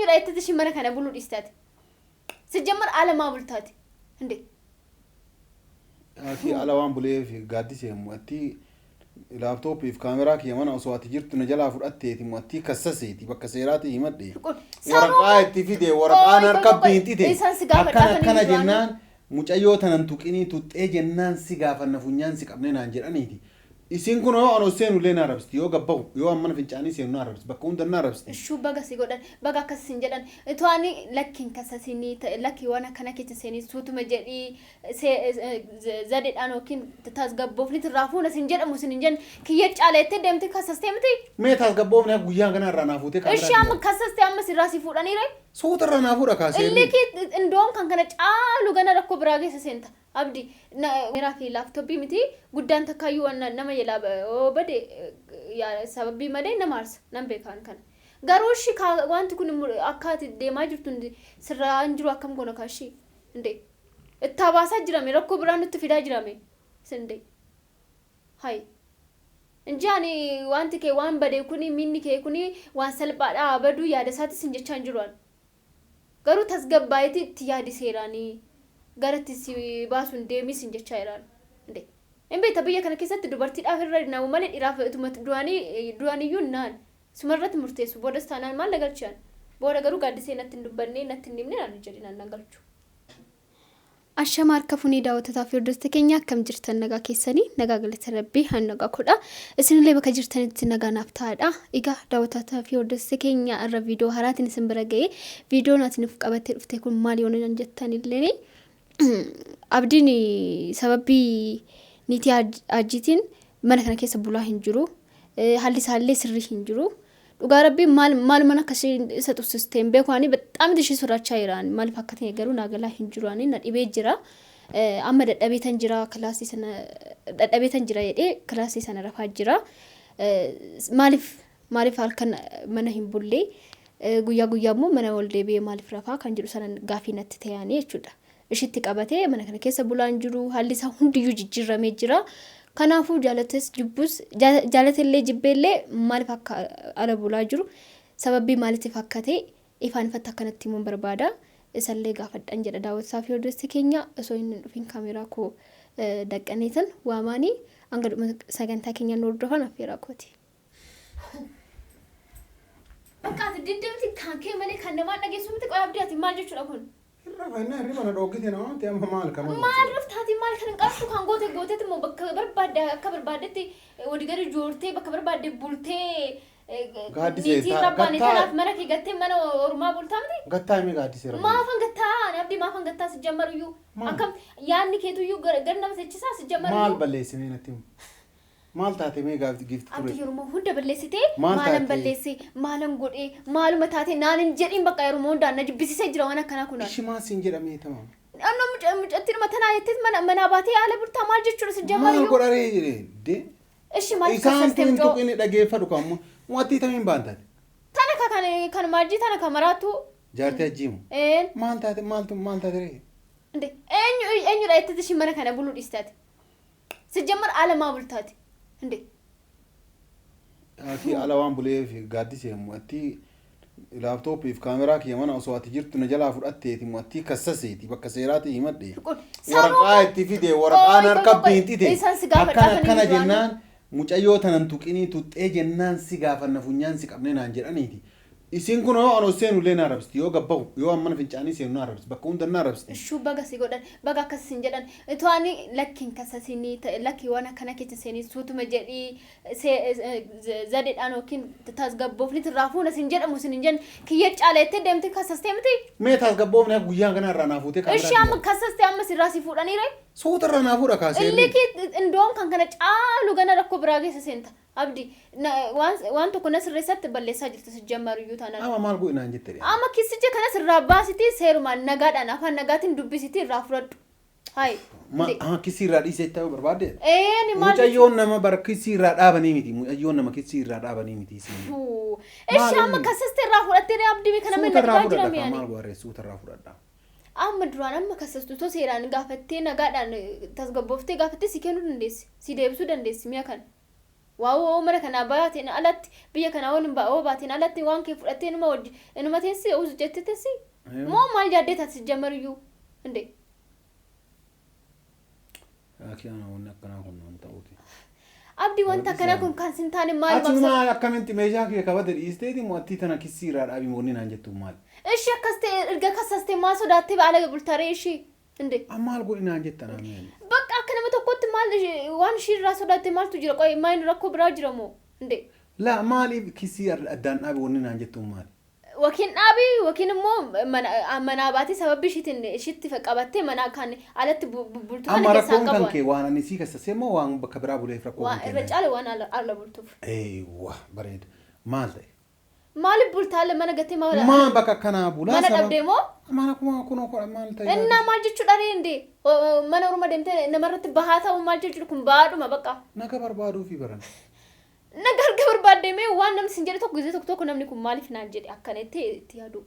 رأيت تشي مرة كان أقوله الإستاذ سجمر على ما بلتاتي عندي أتي على وان بوليه في قادسين مؤتي لابتوب في كاميرا كي أنا أصوات جرت نجلا فرقتي تي مؤتي كسسيتي بكسيراتي يمدي ورقة تفيدي ورقة نركب بنتي تي أكنا جنان مجايوتا ننتوكيني تتأ جنان سيجا فنفونيان سيك أبننا نجر أنيتي isin kun ono senu le narabsti yo gabbaw yo amman finchani senu narabs bakku unda narabsti shu baga sigodan baga kasin jedan etwani lakin kasasini laki wana kana kiti seni sutuma jadi zade danokin tasgabbofni trafuna sinjeda musinjen kiye calete demte kasastemti me tasgabbofna guyan gana ranafute kamera eshi am kasaste am sirasi fudani re suuta ranafura kaseni illiki indom kan kana calu gana rakko brage senta abdi na mirafi laptop miti guddan takayu wana nama yela obade ya sababi made namars nambe kan garushi ka wanti kun akati de majurtundi sirra anjuru akam gono kashi inde ittabasa jirame rakko brand tfida jirame sinde hay injani wanti ke wan bade kuni minni ke kuni wan salbada abadu ya da sati sinje chanjurwan garu tasgabbayti tiyadi serani garati si basun demis inje chairan inde embe tabiya kana kesatti dubarti dhaafirra na male dhiraaf tumat duani yunnan sumarrat murteessu bodastanan mal nagalchan boda garu Gaadiseen natti dubbanne natti nimne nan jedina nagalchu ashamar kafuni daawwata fi hordoftoota keenya akkam jirtan nagaa keessanii nagaa galata rabbii hannaga kudha isinillee bakka jirtanitti nagaa naaf taa'adha egaa daawwata fi hordoftoota keenya irra viidiyoo haraatiin isin bira ga'ee viidiyoo naatiniif qabattee dhufte kun maal yoona jettanillee abdiin sababii niti hajjiitiin mana kana keessa bulaa hin jiru haalli isaallee sirrii hin jiru dhugaa rabbii maal mana akkasii isa tursisteen beekwaanii bexaam dishii sodaachaa jiraan maaliif akka ta'e garuu naagalaa hin jiruanii na dhibee jira amma dadhabeetan jira kilaasii sana dadhabeetan jira jedhee kilaasii sana rafaa jira maaliif halkan mana hin bullee guyyaa guyyaa immoo mana wal deebi'ee maaliif rafaa kan jedhu sana gaafii natti ta'anii jechuudha ishitti qabatee mana kana keessa bulaan jiru haalli isaa hundiyyuu jijjiiramee jira kanaafuu jaalates jibbus jaalatellee jibbeellee maaliif akka ala bulaa jiru sababii maaliif akka ta'e ifaan ifatti akkanatti himuun barbaada isallee gaafadhan jedha daawwataa fi hordoftoota keenya osoo hin dhufin kaameraa koo daqqaneetan waamaanii hanga dhuma sagantaa keenya nu hordofan affeeraa kooti. Bakka diddamti kan kee malee kan namaa dhageessu miti qoyaa abdiyaati maal jechuudha kun? Rafayna ribana dhoogite nama te amma maal kan maal raftaati maal kan qabdu kan goote mo bakka barbaadde akka barbaadetti wadigari joortee bakka barbaadde bultee Gaadiseen miti rabbaani kanaaf mana kee gattee mana ormaa bultaa miti gattaa mi Gaadiseen rabbi maafan gattaa abdi maafan gattaa si jammaruyyuu akkam yaanni keetuyyuu gar nama sechisaa si jammaruyyuu maal balleessinee natti maal taate mee gaafti gift ture abdi yeroo hunda balleessite maalan balleessi maalan godhee maaluma taate naanin jedhin bakka yeroo hunda na jibbisisee jira waan akkana kuna shimaa sin jedhamee tamam anno mucatti matanaa yetti mana baatee haala burtaa maal jechuudha si jammaruyyuu maal godharee jedhe de ishi maal isaan kun tuqini dhageeffadhu kammo mo'atti tamiin baantaate tana kan maajii tana kamaraatu jaartii hajjiimu maal taate ree inde eenyu dhayettati shi mana kana buluu dhiistaati si jammar alamaa bultaati inde ati alawaan bulee fi Gaadiseen mo'atti laptop fi kaameraa kii mana osoo ati jirtu najalaa fudhatteeti mo'atti kassasiiti bakka seeraati himadhe waraqaa itti fide waraqaan harka beentite akkana jennaan mucayyoota nan tuqinii tuxxee jennaan si gaafanna funyaan si qabnee naan jedhaniiti isin kun ono senu le narabsti yo gabbaw yo amman finchani senu narabs bakka hunda narabsti shu baga sigodan baga kasin jedan etwani lakin kasasini laki wana kana kiti seni sutuma jadi zade danokin tasgabbofni trafuna sinjeda musinjen kiye calete demte kasastemti me tasgabbofni guyan gana ranafute kamera eshi am kasaste am sirasi fudani re suuta ranafuda kaase illiki indom kan kana calu gana rakko brage senta abdi waan tokko nasirreessatti balleessaa jirtu si jammaruyyuu taanaan ama maal go'inaan jette ama kisicha kana sirraa baasiti seerumaan nagaadhaan afaan nagaatiin dubbisiti irraa fudhadhu hay kisiirraa dhiisee ta'uu barbaadde ni maal mucayyoon nama bara kisiirraa dhaabanii miti mucayyoon nama kisiirraa dhaabanii miti eshi amma kasaste irraa fudhattee abdii kana mee nagaa jirame maal go'aree suuta irraa fudhadha amma duraan amma kasastu to seeraan gaafattee nagaadhaan tasgabbooftee gaafattee si kennuu dandeessi si deebisuu dandeessi mi'a kana Waaw mana kana baatiin alatti biyya kana waliin baatiin alatti waan kee fudhattee numa teessi uzu jettee teessi. Moo maal jaaddee taasisi jamariyyuu inde. Akkiana wanni akkanaa kun waan ta'uuti. Abdi wanta akkana kun kan sin taane maal maqsa? Atuma akkamitti meeshaa kee qabate dhiisteeti mo'attii tana kissii irraa dhaabii moonni naan jettu maal? Ishi akkas ta'e erga kasaastee maa sodaattee baala bultaaree ishii inde. Maal godhi naan jettan ameen. Bakka akka nama tokkotti maal waan ishii irraa sodaattee maaltu jira qoy maal rakkoo biraa jira moo inde. La maaliif kissii addaan dhaabii wanni naan jettu maal? Wakin dhaabii wakin immoo mana baatee sababbi ishiitti qabattee mana kan alatti bultuu kana keessaa qabu. Amma rakkoon kan kee waan ani sii keessasee moo waan bakka biraa buleef rakkoo kan kee? Irra caale waan ala bultuuf. Wah bareeda. Maal ta'e? Maaliif bultaalee mana gattee maal? Maa bakka kanaa bulaa mana dhabdee moo? Mana kuma kunoo kodha maal ta'e? Innaa maal jechuudha reende mana orma deemtee namarratti bahaa ta'u maal jechuudha kun baadhuma bakka. Naga barbaaduufi baran. Nagarga barbaadde mee waan namni sin jedhe tokko gisee tokko namni kun maaliif naan jedhe akkana itti yaadu.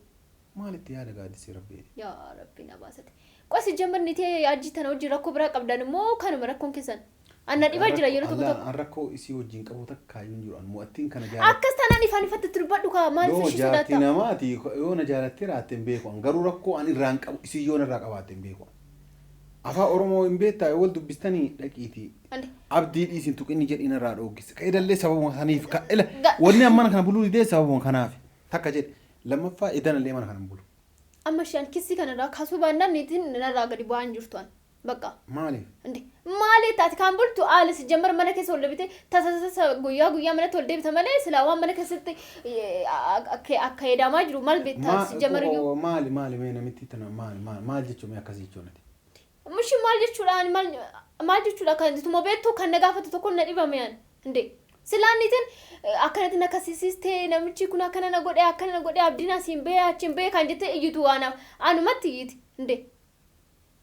Maal itti yaada Gaadisee Rabbi? Yaa Rabbi na baasate. Qosi jammarni tee hajjii tana hojii rakkoo biraa qabdan immoo kanuma rakkoon keessan. Anna dhibaa jira yeroo tokko tokko. An rakkoo isii wajjin qabu takka yuun jiru an mo'attiin kana jaalatti. Akkas tanaan ifaan ifatti turbadhu kaa maaliif ishii sodaata? Jaartii namaati yoo na jaalattee raatte hin beeku garuu rakkoo an irraan qabu isii yoo narraa qabaatte hin beeku. Afaan Oromoo hin beektaa wal dubbistanii dhaqiitii. Abdii dhiisin tuqinni jedhiin irraa dhoogisse. Qaydallee sababuma saniif ka'ela. Wanni amma kana buluu didee sababuma kanaaf. Takka jedhe lammaffaa idanallee mana kana bulu. Amma shan kissi kanarraa kaasuu baannaan niitiin narraa gadi bu'aan jirtuan. Bakka. Maaliif? Maaliif taati kan bultu aalis jammar mana keessa ol deebite tasasasa guyyaa manatti ol deebita malee silaa waan mana keessatti akka hedamaa jiru maal beektaa si jammariyyuu. Maali mee namitti tana maal jechuun akkasii jechuun. Mushi maal jechuudhaan maal jechuudha kan ituma beektu kan na gaafatu tokko na dhibame yan inde silaannitiin akkanatti na kasisiistee namichi kun akkana na godhee abdiin asiin bee achiin bee kan jettee iyyitu waan anumatti iyyiti inde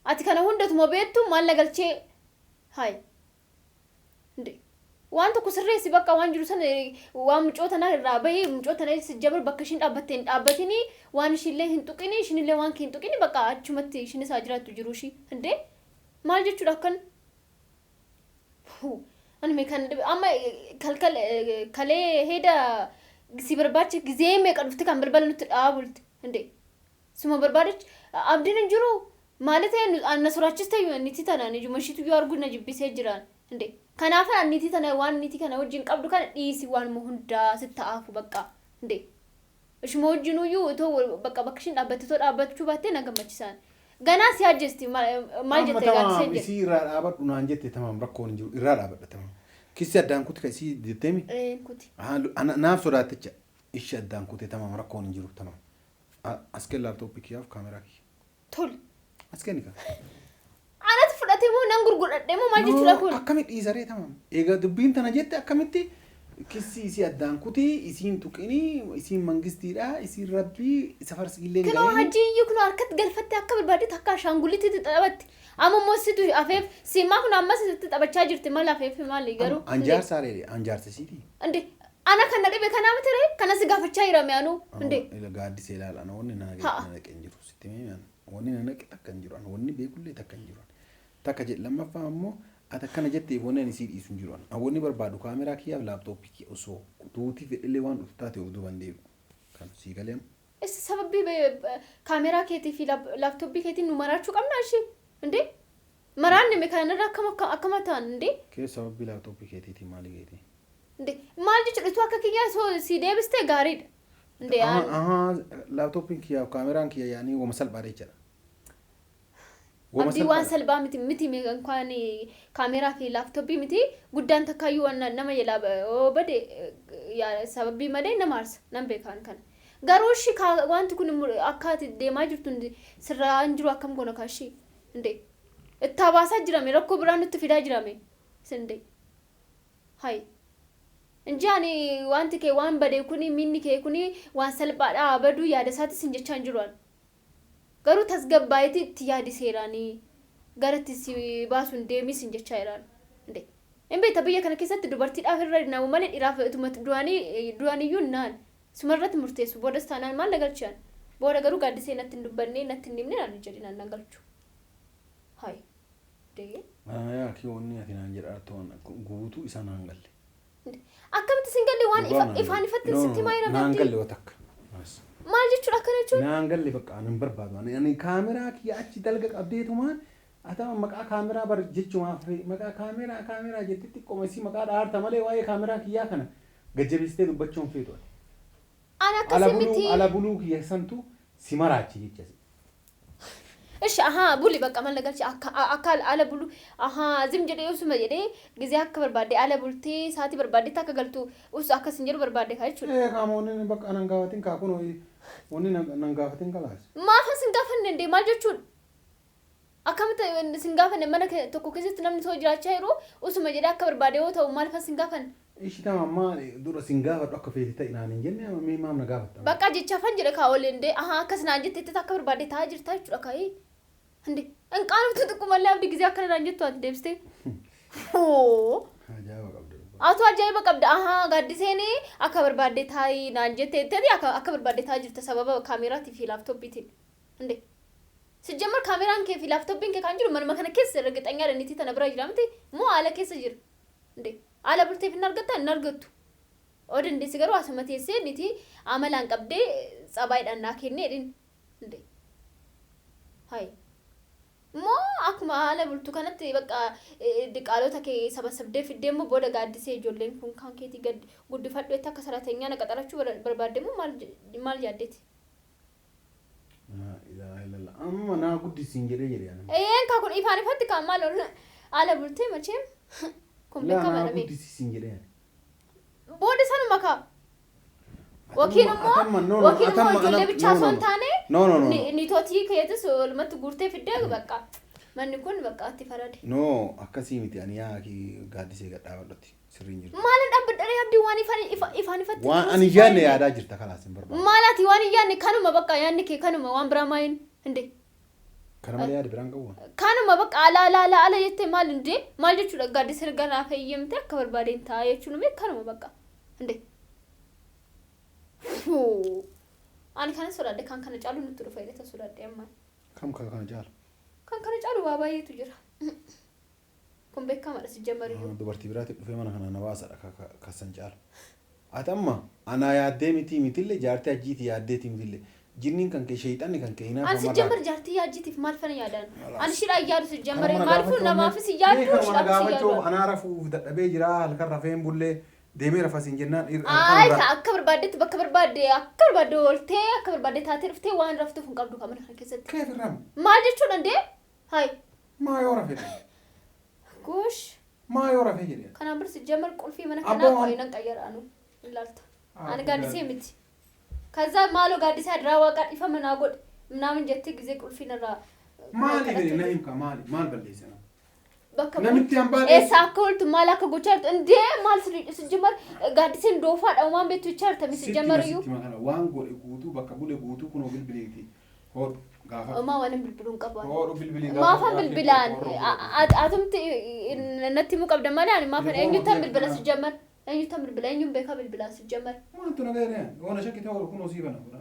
ati kana hundatuma beektu maal na galchee hayi inde waan tokko sirreessi bakka waan jiru sana waan mucoota na irraa bahee mucoota na jabar bakka ishiin dhaabbattee hin dhaabbatini waan ishiillee hin tuqini ishiinillee waan hin tuqini bakka achumatti ishiin isaa jiraattu jiru ishii inde maal jechuudha akkan ani mee kan amma kalee heda si barbaachi gizee meeqa dhufte kan balbala nutti dhaabulti inde suma barbaadach abdiin hin jiru maali ta'e na soraachis ta'e niitii tanaan ijuma ishiitu yoo argu na jibbisee jiraan inde kanaaf niitii tana waan niitii kana wajjin qabdu kana dhiisi waan hundaa sitti ta'aafu bakka inde ishuma wajjin uyyuu itoo bakka ishiin dhaabbattee dhaabbachuu baattee na gammachisaan ganaa si hajjesti maal jettee Gaadiseen jedhe. Isii irraa dhaabadhu naan jette tamam rakkoon hin jiru irraa dhaabadha tamam. Kissi addaan kuti ka isii jetteemi. Kuti. Naaf sodaatticha ishi addaan kute tamam rakkoon hin jiru tamam. Askeen laaptooppii kiyyaaf kaameraa kiyya. Tol. Askeen ka. Anatti fudhatee moo nan gurguradhee moo maal jechuudha kun? Akkamitti dhiisaree tamam. Egaa dubbiin tana jette akkamitti kissi isii addaan kutii isiin tuqinii isiin mangistiidha isiin rabbii safarsiillee galee. Kunoo hajjii kun harkatti galfattee akka barbaadde akka shaangullitti taphatti. Amma moositu afeef siimaa kun ammas itti taphachaa jirti maal afeef maali garuu. Anjaarsaalee anjaarsisiiti. Inde ana kan na dhibe kanaa miti ree kanas gaafachaa jirame anu inde. Gaaddisee ilaala wanni na naqe hin jiru sitti meemaan wanni na naqe takka hin jiru wanni beekullee takka hin jiru takka jedhe lammaffaa ammoo ati akkana jettee wanni ani sii dhiisu hin jiru wanni barbaadu kaameraa kiyyaaf laaptooppii kiyya osoo tuutii fedhillee waan dhuftu taate of duuban deebi'u kan sii galeem. Isa sababii kaameraa keetii fi laaptooppii keetiin nu maraachuu qabna ishee inde maraan nime kanarra akkama ta'an inde. Kee sababii laaptooppii keetiitiin maali geeti? Inde maal jechuudha tu akka kiyyaa soo si deebistee gaariidha. Inde laaptooppiin kiyyaaf kaameraan kiyya yaanii wama salphaadha jechuudha. Abdi waan salphaa miti kan kaameraa fi laaptooppii miti guddaan takkaayyuu waan nama jalaa bade sababii malee nama aarsa nan beekan kana. Garuu shi wanti kun akka ati deemaa jirtu sirraa hin jiru akkam goona kaashii inde itti habaasaa jirame rakkoo biraan nutti fidaa jirame sinde hayi. Injaani wanti kee waan badee kuni minni kee kuni waan salphaadha baduu yaada isaatis hin jechaan jiruan. Garuu tasgabbaayiti itti yaadiseeraanii garatti si baasuun deemis hin jechaa jiraan inde. Hin beektaa biyya kana keessatti dubartiidhaaf irra nama malee dhiiraaf du'aniyyuu naan sumarratti murteessu boodas taanaan maal nagalchaan booda garuu Gaadisee natti hin dubbannee natti hin himne naan jedhi naan nagalchu. Hayi. Dee. Yaa kii wanni ati naan jedhaa ta'an guutuu isa naan galle. akkamitti singalli waan ifaan ifatti sitti maayira naan galle watakka maal jechuudha akkana jechuudha naan galle bakka anan barbaadu ani kaameraa kiyya achi dalga qabdeetumaan atama maqaa kaameraa bar jechumaaf maqaa kaameraa jettitti qomasi maqaa dhaarta malee waa'ee kaameraa kiyyaa kana gajjabistee dubbachuun feetu ana akkasumatti ala buluu kiyya santu simaraachi jechuudha እሺ ቡሊ በቃ ማለጋች አካል አለ ብሉ ዝም ጀደ የሱ መጀደ ጊዜ አከበር ባደ አለ ቡልቲ ሳቲ በርባደ ታከገልቱ ውስ አከስንጀሩ በርባደ ካይቹ ካሞንን በቃ ነንጋዋቲን ካኩኖ ወኒ ነንጋዋቲን ካላስ ማፈን ስንጋፈን እንደ ማልጆቹ አከምተ ስንጋፈን መነከ ተኮ ከዚህ ነምን ሰው ጅራቻ ይሮ ውስ መጀደ አከበር ባደ ወተው ማልፈ ስንጋፈን እሺ ተማማ ዱረ ሲንጋፈ ዶከ ፌቲታ ኢናን እንጀነ ሚማም ነጋፈታ በቃ ጀቻ ፈንጀለ ካወል እንደ ከስናንጀት ተታከበር ባደ ታጅርታችሁ አካይ እንዴ እንቃኑ ተጥቁመላ አብዲ ጊዜ አከረና እንጀቱ አትደብስቴ አቶ አጃይ በቀብደ ጋዲሴኔ አከበር ባደ ታይ ናንጀት ተዲ አከበር ባደ ታጅርተ ሰበበ ካሜራ ቲቪ ላፕቶፕ ቢቲ እንዴ ሲጀመር ካሜራን ከፊ ላፕቶፕን ከካንጅሩ ምን መከነ ከስ ረግጠኛ ለኒቲ ተነብራ ይላምቴ ሞ አለ ከስ ጅር እንዴ አለ ብርቴ ፍናርገታ እናርገቱ ኦድ እንዴ ሲገሩ አሰመቴሴ ኒቲ አመላን ቀብዴ ጸባይ ዳና ከኔ እንዴ ሃይ ሞ አክማ አለ ብልቱ ከነት በቃ ድቃሎታ ከሰበሰብደ ፍደሞ ቦደ ጋዲሴ ጆሌን ኩን ካንኬቲ ገድ ጉድ ፈዶ የታ ከሰራተኛ ነቀጠራቹ በርባደሙ ማል ያዴት ኢላላ አማ ና ጉድ ሲንጀደ ይሪያን ካኩን ኢፋኒ ፈት ካማል አለ ብልቴ መቼም ኮምቤካ ማለቤ ጉድ ሲንጀደ ቦደ ሰኑ መካ ወኪንሞ ጆሌ ብቻ ሶንታኔ ኒቶቲ ከየትስ ለመት ጉርቴ ፍደግ በቃ ማንኩን በቃ አትፈራድ ኖ አከሲ ሚቲ አኒያ ኪ ጋዲሴ ገዳወለቲ ስሪንጅ ማለት አብደረ ያብዲ ዋኒ ኢፋኒ ፈት ዋን አንያኔ ያዳ ጅርታ ካላስን በርባ ማለት ዋኒ ያኔ ካኑማ በቃ ያኔ ካኑማ ዋን ብራማይን እንዴ ከረማለ ያድ ብራንቀው ካኑማ በቃ አላ የተ ማል እንዴ ማልጆቹ ጋዲሴ ገና ፈየምተ ከበርባዴን ታየቹ ነው ካኑማ በቃ እንዴ አን ካን ሶራደ ካን ካን ጫሉ ንጥሩ ፈይደ ተሶራደ ያማል ከም ካን ጫሉ ባባዬ ትጅራ ኮምቤካ ማለት ሲጀመር ይሁ ዱበርቲ ብራት ዱፈ ማና ካና ነባሳ ከሰን ጫሉ አተማ አና ያዴ ሚቲለ ጃርቲ አጂቲ ያዴቲ ሚቲለ ጂኒን ካን ከሸይጣን ካን ከይና አን ሲጀመር ጃርቲ አጂቲ ማልፈነ ያዳን አን ሽራ ያሉ ሲጀመር ማልፉ ነማፍስ ያሉ ሽራፍስ አና አረፉ ደደበ ጅራ አልከረፈን ቡሌ ديمير فاسين جنان أكبر بدت بكبر بدي أكبر بدولتي أكبر بدي تاترفتي وان رفتو فن قبضو كمان كيست كيف الرم ما جت شو عندي هاي ما يعرف يدي كوش ما يعرف يدي كان برس الجمر كل في منك أنا قاينا غير أنا لالت أنا قاعد سيمتي كذا مالو قاعد يساعد راوا قاعد يفهم أنا أقول منامن جتي كذا كل في نرا مالي بني نايم كمالي مال بليس أنا نمتي أمبارح إيه ساكولت مالك قوتشرت إندي مال سجمر قاعدين دوفات أو ما بيتوتشرت مس سجمر يو وان قول قوتو بكابول قوتو كنو بالبليتي هو غافا ما وانا بالبلون كبار هو بالبلي ما فهم بالبلان أتمت نتي مقابل مالي يعني ما فهم إني تم بالبلا سجمر إني تم بالبلا إني بيكا بالبلا سجمر ما أنتو نغيرين وانا شكيت هو كنو سيبنا هنا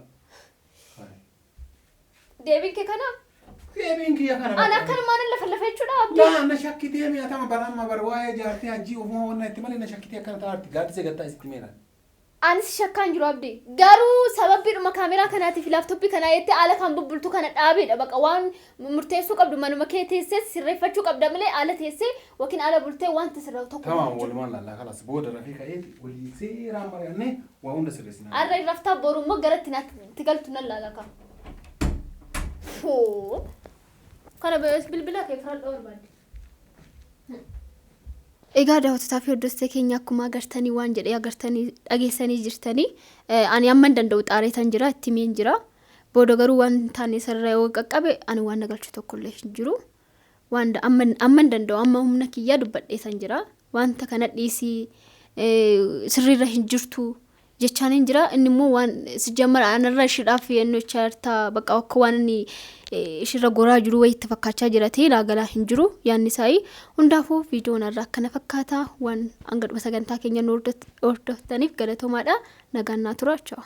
ديبين كنا ديبين كي أنا أنا كان ما نلفلفه شو لا أنا شكيت يا أتام برام ما برواي جارتي هجي وما وانا احتمال أنا شكيت يا كنا تارتي قاعد سجلت استمرار أنا شكان جرو أبدي قارو سبب بيرو كاميرا كانت في لابتوبي كان يتي على كان ببلتو كانت أبيد أبقى وان مرتيسو قبل ما نمكي تيسس سرفتشو قبل ملي على تيسي وكن على بلتي وان تسرو توك تمام والله لا خلاص بود رفيقة إيه واللي يصير عمر يعني وأنا سرسنا أنا رفتا بورو ما قررت تقلتنا لا لك فو كان بس بالبلا كيف رال أول بعد إيجاد هوتتا في الدرس كينيا كوما قرتني وانجر يا قرتني أجيسني جرتني أنا يمن دندوت أري تنجرا تيمين جرا بودغرو وان تاني سر وققبه أنا وان نقلت كله جرو وان أمن دندو أما هم نكيا دبت تنجرا وان تكنت ليسي سري رهن جرتو جتشانين جرا إني مو وان سجمر أنا راشد أفي إنه شرطة بقى وكوانني شرا غورا جرو ويتفكاچا جراتي لا غلا هنجرو يعني ساي وندافو فيديو نرا كنفكاتا وان انغد وسغنتا كينيا نوردت اوردو تنيف غلتو مادا نغانا تراچو